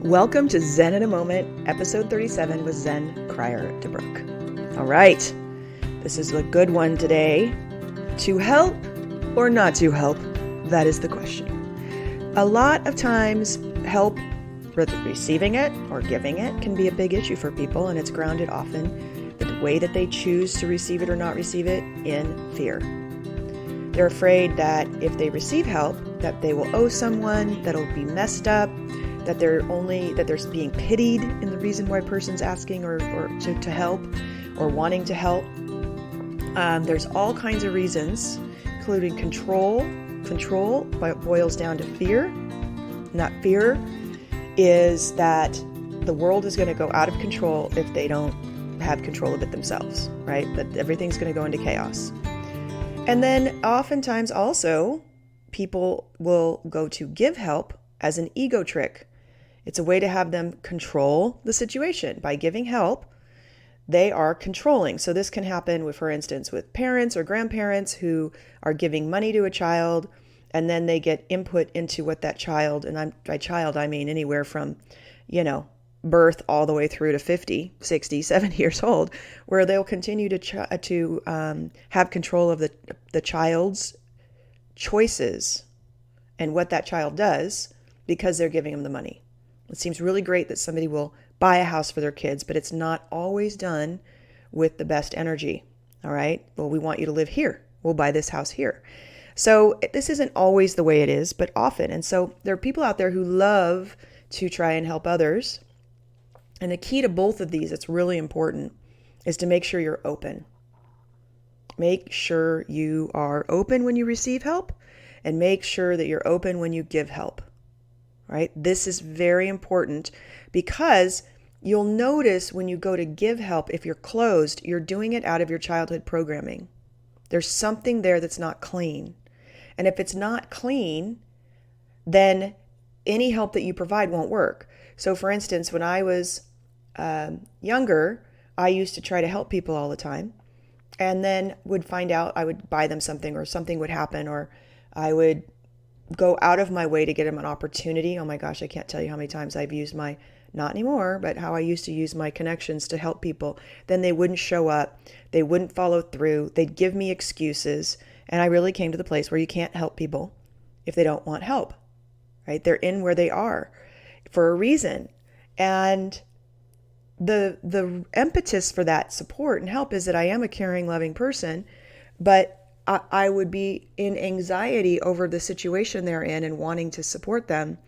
Welcome to Zen in a Moment, episode 37 with Zen Crier DeBrook. All right, this is a good one today. To help or not to help? That is the question. A lot of times, help, whether receiving it or giving it, can be a big issue for people, and it's grounded often the way that they choose to receive it or not receive it in fear. They're afraid that if they receive help, that they will owe someone, that it'll be messed up, that they're being pitied in the reason why a person's asking or to help or wanting to help. There's all kinds of reasons, including control. Control boils down to fear. And that fear is that the world is going to go out of control if they don't have control of it themselves, right? That everything's going to go into chaos. And then oftentimes also, people will go to give help as an ego trick. It's a way to have them control the situation. By giving help, they are controlling. So this can happen with, for instance, with parents or grandparents who are giving money to a child, and then they get input into what that child, and by child I mean anywhere from, birth all the way through to 50, 60, 70 years old, where they'll continue to have control of the child's choices and what that child does because they're giving them the money. It seems really great that somebody will buy a house for their kids, but it's not always done with the best energy. All right. Well, we want you to live here. We'll buy this house here. So this isn't always the way it is, but often. And so there are people out there who love to try and help others. And the key to both of these, it's really important, is to make sure you're open. Make sure you are open when you receive help, and make sure that you're open when you give help. Right? This is very important because you'll notice when you go to give help, if you're closed, you're doing it out of your childhood programming. There's something there that's not clean. And if it's not clean, then any help that you provide won't work. So for instance, when I was younger, I used to try to help people all the time, and then would find out I would buy them something, or something would happen, or I would go out of my way to get them an opportunity. Oh my gosh, I can't tell you how many times I've used not anymore, but how I used to use my connections to help people. Then they wouldn't show up. They wouldn't follow through. They'd give me excuses. And I really came to the place where you can't help people if they don't want help, right? They're in where they are for a reason. And the impetus for that support and help is that I am a caring, loving person, but I would be in anxiety over the situation they're in and wanting to support them,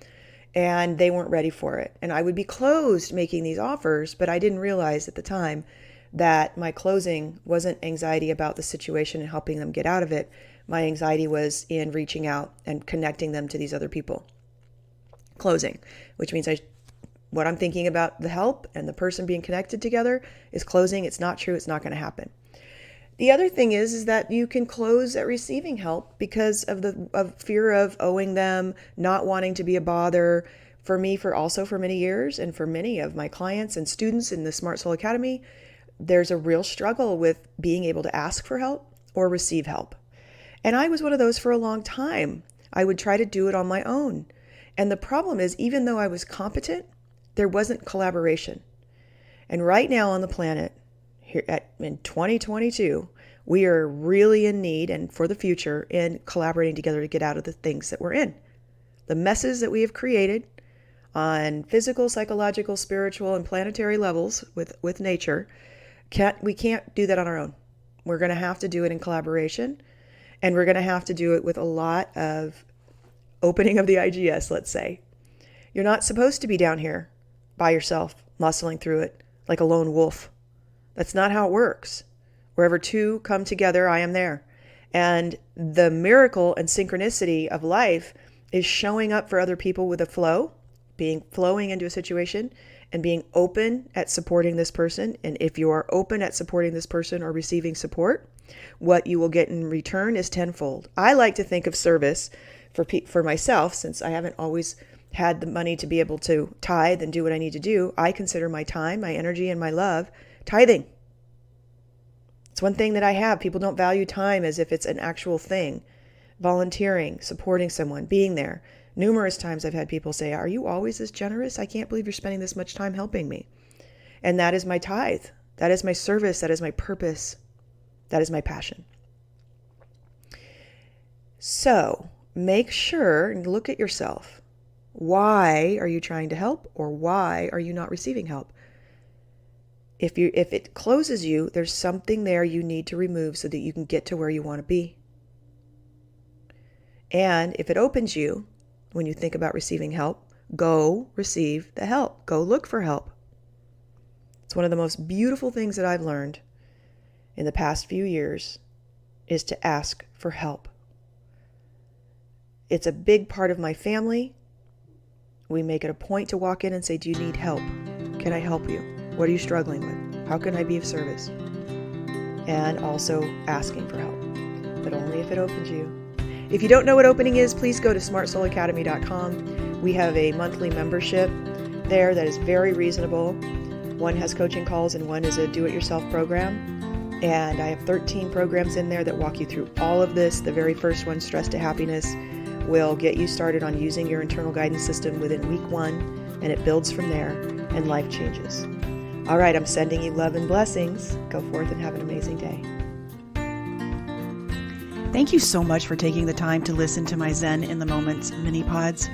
and they weren't ready for it. And I would be closed making these offers, but I didn't realize at the time that my closing wasn't anxiety about the situation and helping them get out of it. My anxiety was in reaching out and connecting them to these other people. Closing, which means what I'm thinking about the help and the person being connected together is closing. It's not true. It's not going to happen. The other thing is that you can close at receiving help because of fear of owing them, not wanting to be a bother. For me, for many years, and for many of my clients and students in the Smart Soul Academy, there's a real struggle with being able to ask for help or receive help. And I was one of those for a long time. I would try to do it on my own. And the problem is, even though I was competent, there wasn't collaboration. And right now on the planet, in 2022, we are really in need, and for the future, in collaborating together to get out of the things that we're in. The messes that we have created on physical, psychological, spiritual, and planetary levels with nature, we can't do that on our own. We're going to have to do it in collaboration, and we're going to have to do it with a lot of opening of the IGS, let's say. You're not supposed to be down here by yourself, muscling through it like a lone wolf. That's not how it works. Wherever two come together, I am there. And the miracle and synchronicity of life is showing up for other people with a flow, flowing into a situation and being open at supporting this person. And if you are open at supporting this person or receiving support, what you will get in return is tenfold. I like to think of service for myself, since I haven't always had the money to be able to tithe and do what I need to do. I consider my time, my energy, and my love tithing. It's one thing that I have. People don't value time as if it's an actual thing. Volunteering, supporting someone, being there. Numerous times I've had people say, "Are you always this generous? I can't believe you're spending this much time helping me." And that is my tithe. That is my service. That is my purpose. That is my passion. So make sure and look at yourself. Why are you trying to help, or why are you not receiving help? If it closes you, there's something there you need to remove so that you can get to where you want to be. And if it opens you, when you think about receiving help, go receive the help. Go look for help. It's one of the most beautiful things that I've learned in the past few years is to ask for help. It's a big part of my family. We make it a point to walk in and say, "Do you need help? Can I help you? What are you struggling with? How can I be of service?" And also asking for help, but only if it opens you. If you don't know what opening is, please go to smartsoulacademy.com. We have a monthly membership there that is very reasonable. One has coaching calls and one is a do-it-yourself program. And I have 13 programs in there that walk you through all of this. The very first one, Stress to Happiness, will get you started on using your internal guidance system within week 1, and it builds from there, and life changes. All right, I'm sending you love and blessings. Go forth and have an amazing day. Thank you so much for taking the time to listen to my Zen in the Moments mini pods.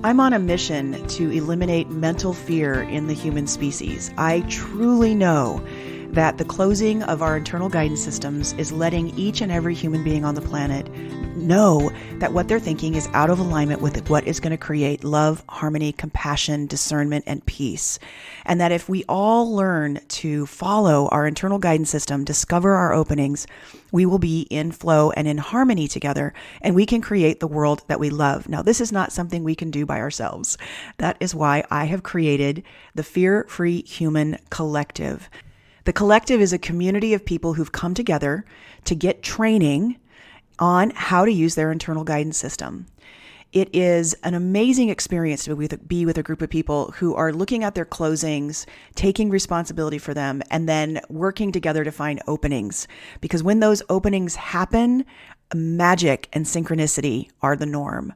I'm on a mission to eliminate mental fear in the human species. I truly know that the closing of our internal guidance systems is letting each and every human being on the planet know that what they're thinking is out of alignment with what is going to create love, harmony, compassion, discernment, and peace. And that if we all learn to follow our internal guidance system, discover our openings, we will be in flow and in harmony together, and we can create the world that we love. Now, this is not something we can do by ourselves. That is why I have created the Fear-Free Human Collective. The collective is a community of people who've come together to get training on how to use their internal guidance system. It is an amazing experience to be with a group of people who are looking at their closings, taking responsibility for them, and then working together to find openings. Because when those openings happen, magic and synchronicity are the norm.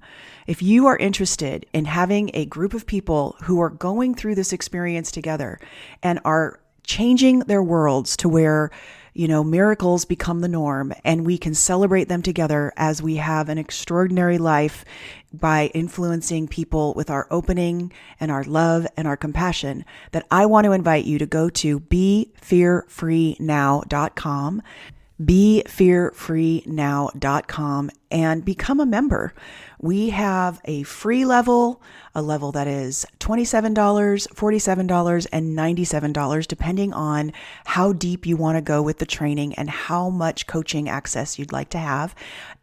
If you are interested in having a group of people who are going through this experience together and are changing their worlds to where, miracles become the norm and we can celebrate them together as we have an extraordinary life by influencing people with our opening and our love and our compassion, that I want to invite you to go to BeFearFreeNow.com, BeFearFreeNow.com, and become a member. We have a free level, a level that is $27, $47, and $97, depending on how deep you want to go with the training and how much coaching access you'd like to have,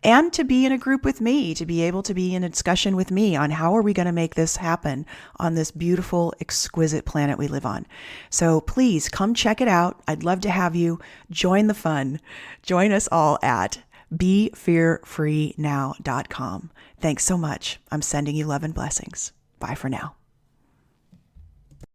and to be in a group with me, to be able to be in a discussion with me on how are we going to make this happen on this beautiful, exquisite planet we live on. So please come check it out. I'd love to have you join the fun. Join us all at BeFearFreeNow.com. Thanks so much. I'm sending you love and blessings. Bye for now.